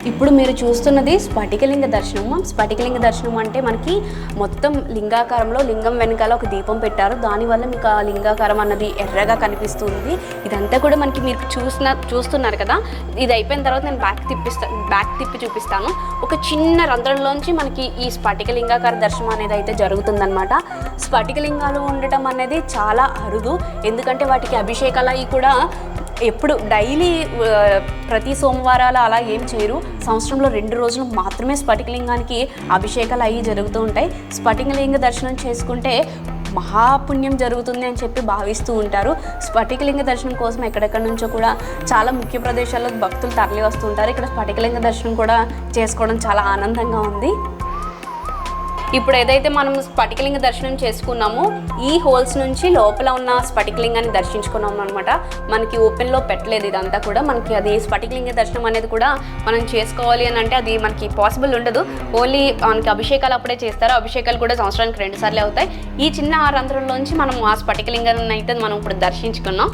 ఇప్పుడు మీరు చూస్తున్నది స్ఫటికలింగ దర్శనము. స్ఫటికలింగ దర్శనం అంటే మనకి మొత్తం లింగాకారంలో లింగం వెనకాల ఒక దీపం పెట్టారు. దానివల్ల మీకు ఆ లింగాకారం అన్నది ఎర్రగా కనిపిస్తుంది. ఇదంతా కూడా మనకి మీరు చూస్తున్నారు కదా. ఇది అయిపోయిన తర్వాత నేను బ్యాక్ తిప్పి చూపిస్తాను. ఒక చిన్న రంధ్రంలోంచి మనకి ఈ స్ఫటికలింగాకార దర్శనం అనేది అయితే జరుగుతుందన్నమాట. స్ఫటికలింగాలు ఉండటం అనేది చాలా అరుదు, ఎందుకంటే వాటికి అభిషేకాలు అవి కూడా ఎప్పుడు డైలీ ప్రతి సోమవారాలు అలా ఏం చేయరు. సంవత్సరంలో 2 రోజులు మాత్రమే స్ఫటికలింగానికి అభిషేకాలు అవి జరుగుతూ ఉంటాయి. స్ఫటికలింగ దర్శనం చేసుకుంటే మహాపుణ్యం జరుగుతుంది అని చెప్పి భావిస్తూ ఉంటారు. స్ఫటికలింగ దర్శనం కోసం ఎక్కడెక్కడి నుంచో కూడా చాలా ముఖ్య ప్రదేశాల్లో భక్తులు తరలి వస్తుంటారు. ఇక్కడ స్ఫటికలింగ దర్శనం కూడా చేసుకోవడం చాలా ఆనందంగా ఉంది. ఇప్పుడు ఏదైతే మనం స్ఫటికలింగ దర్శనం చేసుకున్నామో ఈ హోల్స్ నుంచి లోపల ఉన్న స్ఫటికలింగాన్ని దర్శించుకున్నాము అనమాట. మనకి ఓపెన్లో పెట్టలేదు ఇదంతా కూడా. మనకి అది స్ఫటికలింగ దర్శనం అనేది కూడా మనం చేసుకోవాలి అని అంటే అది మనకి పాసిబుల్ ఉండదు. ఓన్లీ మనకి అభిషేకాలు అప్పుడే చేస్తారు. అభిషేకాలు కూడా సంవత్సరానికి 2 సార్లు అవుతాయి. ఈ చిన్న రంధ్రంలోంచి మనం ఆ స్ఫటికలింగాన్ని అయితే మనం ఇప్పుడు దర్శించుకున్నాం.